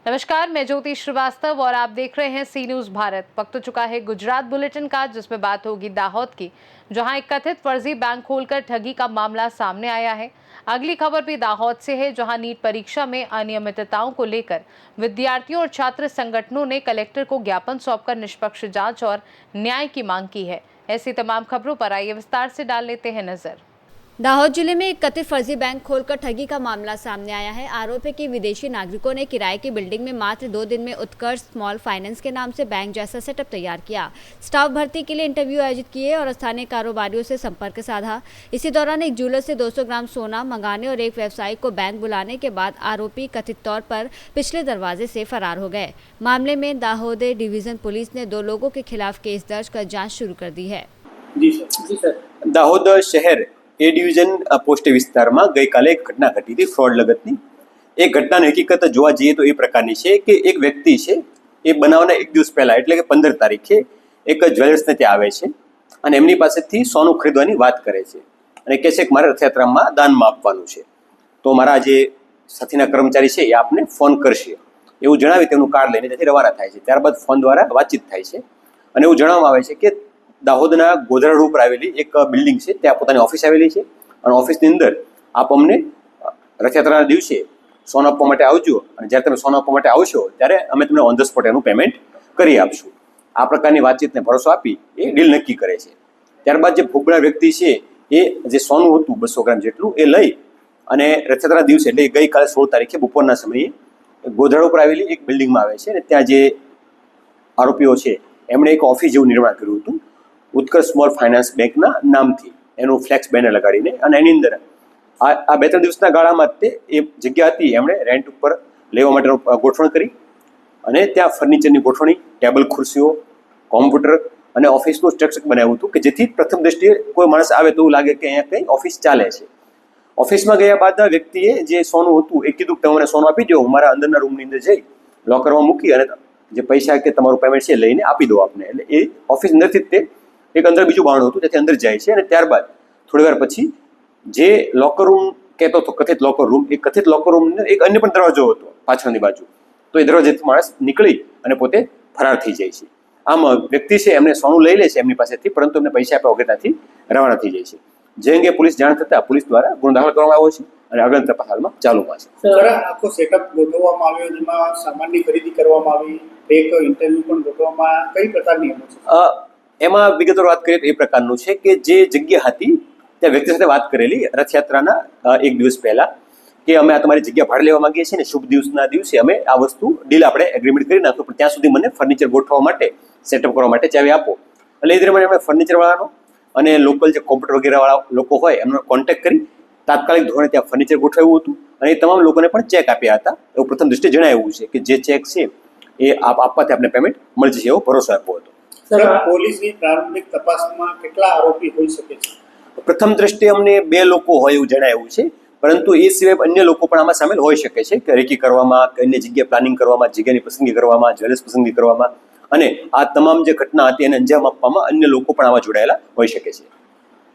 नमस्कार, मैं ज्योति श्रीवास्तव और आप देख रहे हैं सी न्यूज भारत। वक्त हो चुका है गुजरात बुलेटिन का, जिसमें बात होगी दाहोद की, जहां एक कथित फर्जी बैंक खोलकर ठगी का मामला सामने आया है। अगली खबर भी दाहोद से है, जहां नीट परीक्षा में अनियमितताओं को लेकर विद्यार्थियों और छात्र संगठनों ने कलेक्टर को ज्ञापन सौंपकर निष्पक्ष जांच और न्याय की मांग की है। ऐसी तमाम खबरों पर आइए विस्तार से डाल लेते हैं नजर। दाहोद जिले में एक कथित फर्जी बैंक खोलकर ठगी का मामला सामने आया है। आरोप है कि विदेशी नागरिकों ने किराए की बिल्डिंग में मात्र 2 दिन में उत्कर्ष स्मॉल फाइनेंस के नाम से बैंक जैसा सेटअप तैयार किया, स्टाफ भर्ती के लिए इंटरव्यू आयोजित किए और स्थानीय कारोबारियों से संपर्क साधा। इसी दौरान एक ज्वेलर से 200 ग्राम सोना मंगाने और एक व्यवसायिक को बैंक बुलाने के बाद आरोपी कथित तौर पर पिछले दरवाजे से फरार हो गए। मामले में दाहोद डिवीजन पुलिस ने 2 लोगों के खिलाफ केस दर्ज कर जाँच शुरू कर दी है। जी सर। दाहोद शहर ए डिविजन પોસ્ટ વિસ્તારમાં ગઈકાલે એક ઘટના ઘટી હતી ફ્રોડ લગતની। એ ઘટનાની હકીકત જોવા જઈએ તો એ પ્રકારની છે કે એક વ્યક્તિ છે એ બનાવના એક દિવસ પહેલા એટલે કે 15 તારીખે એક જ્વેલર્સને ત્યાં આવે છે અને એમની પાસેથી સોનું ખરીદવાની વાત કરે છે અને કહે છે કે મારે રથયાત્રામાં દાનમાં આપવાનું છે, તો મારા જે સાથીના કર્મચારી છે એ આપને ફોન કરશે એવું જણાવી તેમનું કાર્ડ લઈને ત્યાંથી રવાના થાય છે। ત્યારબાદ ફોન દ્વારા વાતચીત થાય છે અને એવું જણાવવામાં આવે છે કે દાહોદના ગોધરા રોડ પર આવેલી એક બિલ્ડિંગ છે, ત્યાં પોતાની ઓફિસ આવેલી છે અને ઓફિસની અંદર આપ અમને રથયાત્રાના દિવસે સોનું આપવા માટે આવજો અને જ્યારે તમે સોનું આપવા માટે આવશો ત્યારે અમે તમને ઓન ધ સ્પોટ એનું પેમેન્ટ કરી આપશું। આ પ્રકારની વાતચીતને ભરોસો આપી એ ડીલ નક્કી કરે છે। ત્યારબાદ જે ભોગબળા વ્યક્તિ છે એ જે સોનું હતું 200 ગ્રામ જેટલું એ લઈ અને રથયાત્રાના દિવસે એટલે ગઈકાલે 16 તારીખે બપોરના સમયે ગોધરા રોડ પર આવેલી એક બિલ્ડિંગમાં આવે છે અને ત્યાં જે આરોપીઓ છે એમણે એક ઓફિસ જેવું નિર્માણ કર્યું હતું ઉત્કર્ષ સ્મોલ ફાઇનાન્સ બેંકના નામથી, એનું ફ્લેક્સ બેનર લગાડીને, અને એની અંદર આ 2-3 દિવસના ગાળામાં તે એ જગ્યા હતી એમણે રેન્ટ ઉપર લેવા માટેનું ગોઠવણ કરી અને ત્યાં ફર્નિચરની ગોઠવણી, ટેબલ ખુરશીઓ, કોમ્પ્યુટર અને ઓફિસનું સ્ટ્રક્ચર બનાવ્યું હતું કે જેથી પ્રથમ દ્રષ્ટિએ કોઈ માણસ આવે તો એવું લાગે કે અહીંયા કંઈ ઓફિસ ચાલે છે। ઓફિસમાં ગયા બાદ વ્યક્તિએ જે સોનું હતું એ કીધું કે તમે મને સોનું આપી દો, હું મારા અંદરના રૂમની અંદર જઈ લોકરમાં મૂકી અને જે પૈસા કે તમારું પેમેન્ટ છે લઈને આપી દો આપને। એટલે એ ઓફિસ અંદરથી જ તે એક અંદર બીજું બારણું હતું તેથી અંદર જાય છે અને ત્યારબાદ થોડી વાર પછી જે લોકર રૂમ કહેતો હતો કથિત લોકર રૂમ, એ કથિત લોકર રૂમનો એક અન્ય પણ દરવાજો હતો પાછળની બાજુ, તો એ દરવાજેથી માણસ નીકળી અને પોતે ફરાર થઈ જાય છે। આમ વ્યક્તિ છે એમને સોનું લઈ લે છે એમની પાસેથી, પરંતુ એમને પૈસા આપ્યા વગર ત્યાંથી રવાના થઈ જાય છે। જે અંગે પોલીસ જાણ થતાં પોલીસ દ્વારા ગુનો દાખલ કરવામાં આવ્યો છે અને આગળ તપાસ હાલમાં ચાલુમાં છે। આખો સેટઅપ ગોઠવવામાં આવ્યો, જેમાં સામાનની ખરીદી કરવામાં આવી, એક ઇન્ટરવ્યુ પણ ગોઠવવામાં, કઈ પ્રકારની એમાં વિગતવાર વાત કરીએ તો એ પ્રકારનું છે કે જે જગ્યા હતી ત્યાં વ્યક્તિ સાથે વાત કરેલી રથયાત્રાના એક દિવસ પહેલા કે અમે આ તમારી જગ્યા ભાડે લેવા માંગીએ છીએ ને શુભ દિવસના દિવસે અમે આ વસ્તુ ડીલ આપણે એગ્રીમેન્ટ કરી નાખો, પણ ત્યાં સુધી મને ફર્નિચર ગોઠવવા માટે, સેટઅપ કરવા માટે ચાવી આપો। એટલે એ દરમિયાન અમે ફર્નિચરવાળાનો અને લોકલ જે કોમ્પ્યુટર વગેરેવાળા લોકો હોય એમનો કોન્ટેક્ટ કરી તાત્કાલિક ધોરણે ત્યાં ફર્નિચર ગોઠવ્યું હતું અને એ તમામ લોકોને પણ ચેક આપ્યા હતા। એવું પ્રથમ દ્રષ્ટિએ જણાવ્યું છે કે જે ચેક છે એ આપવાથી આપણે પેમેન્ટ મળી જશે એવો ભરોસો આપ્યો હતો। સર, પોલીસની પ્રારંભિક તપાસમાં કેટલા આરોપી હોઈ શકે છે? પ્રથમ દ્રષ્ટિએ અમને 2 લોકો હોય એવું જણાવ્યું છે, પરંતુ એ સિવાય અન્ય લોકો પણ આમાં સામેલ હોઈ શકે છે કે રેકી કરવામાં, અન્ય જગ્યાએ પ્લાનિંગ કરવામાં, જગ્યાની પસંદગી કરવામાં, જ્વેલર્સ પસંદગી કરવામાં અને આ તમામ જે ઘટના હતી એને અંજામ આપવામાં અન્ય લોકો પણ આમાં જોડાયેલા હોઈ શકે છે।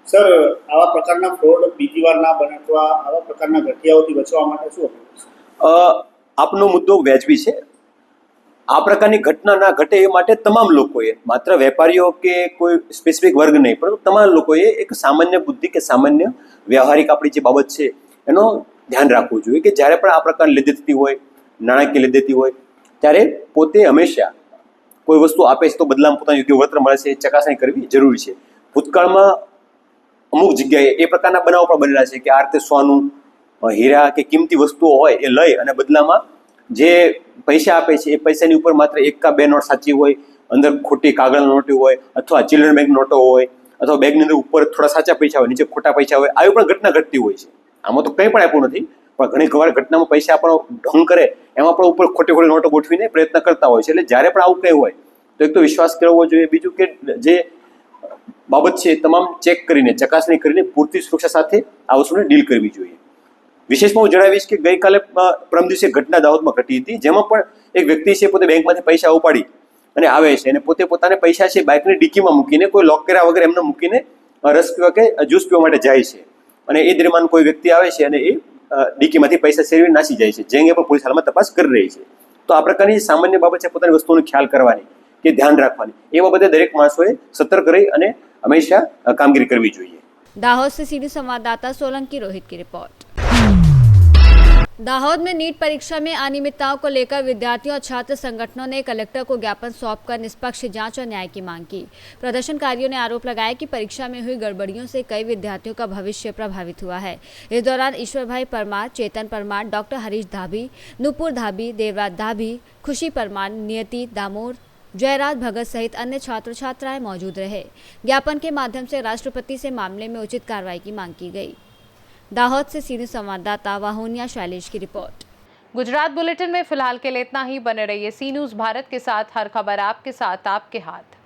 સર, આવા પ્રકારના ફ્રોડ બીજી વાર ના બને અથવા આવા પ્રકારના ઘટિયાઓથી બચવા માટે શું આપનો મુદ્દો વ્યાજબી છે। આ પ્રકારની ઘટના ના ઘટે એ માટે તમામ લોકોએ, માત્ર વેપારીઓ કે કોઈ સ્પેસિફિક વર્ગ નહીં, પરંતુ તમામ લોકોએ એક સામાન્ય બુદ્ધિ કે સામાન્ય વ્યવહારિક આપણી જે બાબત છે એનો ધ્યાન રાખવું જોઈએ કે જ્યારે પણ આ પ્રકારની લેતી થતી હોય, નાણાકીય લેતી હોય, ત્યારે પોતે હંમેશા કોઈ વસ્તુ આપે છે તો બદલામાં પોતાનું યોગ્ય વળતર મળે છે એ ચકાસણી કરવી જરૂરી છે। ભૂતકાળમાં અમુક જગ્યાએ એ પ્રકારના બનાવો પણ બનેલા છે કે આ રીતે સોનું, હીરા કે કિંમતી વસ્તુઓ હોય એ લઈ અને બદલામાં જે પૈસા આપે છે એ પૈસાની ઉપર માત્ર 1 કે 2 નોટ સાચી હોય, અંદર ખોટી કાગળની નોટો હોય અથવા ચિલ્ડ્રન બેંક નોટો હોય અથવા બેગની અંદર ઉપર થોડા સાચા પૈસા હોય, નીચે ખોટા પૈસા હોય, આવી પણ ઘટના ઘટતી હોય છે। આમાં તો કંઈ પણ આપ્યું નથી, પણ ઘણી વાર ઘટનામાં પૈસા આપણો ઢોંગ કરે એમાં પણ ઉપર ખોટી ખોટી નોટો ગોઠવીને પ્રયત્ન કરતા હોય છે। એટલે જ્યારે પણ આવું કંઈ હોય તો એક તો વિશ્વાસ કરવો જોઈએ, બીજું કે જે બાબત છે તમામ ચેક કરીને, ચકાસણી કરીને પૂરતી સુરક્ષા સાથે આ વસ્તુને ડીલ કરવી જોઈએ। વિશેષમાં હું જણાવીશ કે ગઈકાલે પરમ દિવસે ઘટના દાહોદમાં ઘટી હતી, જેમાં પણ એક વ્યક્તિ છે પોતે બેંકમાંથી પૈસા ઉપાડી અને આવે છે અને પોતે પોતાને પૈસા છે બાઇકની ડિક્કીમાં મૂકીને કોઈ લોક કર્યા વગર એમને મૂકીને રસ પીવા કે જ્યુસ પીવા માટે જાય છે અને એ દરમિયાન કોઈ વ્યક્તિ આવે છે અને એ ડીકીમાંથી પૈસા સેરવી નાસી જાય છે, જે અંગે પણ પોલીસ હાલમાં તપાસ કરી રહી છે. તો આ પ્રકારની સામાન્ય બાબત છે, પોતાની વસ્તુનો ખ્યાલ કરવાની કે ધ્યાન રાખવાની, એ બાબતે દરેક માણસોએ સતર્ક રહી અને હંમેશા કામગીરી કરવી જોઈએ. दाहोद से सीधी संवाददाता सोलंकी रोहित की रिपोर्ट। दाहोद में नीट परीक्षा में अनियमितताओं को लेकर विद्यार्थियों और छात्र संगठनों ने कलेक्टर को ज्ञापन सौंपकर निष्पक्ष जांच और न्याय की मांग की। प्रदर्शनकारियों ने आरोप लगाया कि परीक्षा में हुई गड़बड़ियों से कई विद्यार्थियों का भविष्य प्रभावित हुआ है। इस दौरान ईश्वर भाई परमार, चेतन परमार, डॉक्टर हरीश धाबी, नुपुर धाबी, देवराज धाबी, खुशी परमार, नियति दामोर, जयराज भगत सहित अन्य छात्र छात्राएं मौजूद रहे। ज्ञापन के माध्यम से राष्ट्रपति से मामले में उचित कार्रवाई की मांग की गई। दाहोद से सीधी संवाददाता वाहुनिया शैलेश की रिपोर्ट। गुजरात बुलेटिन में फिलहाल के लिए इतना ही। बने रहिए सी न्यूज़ भारत के साथ। हर खबर आपके साथ, आपके हाथ।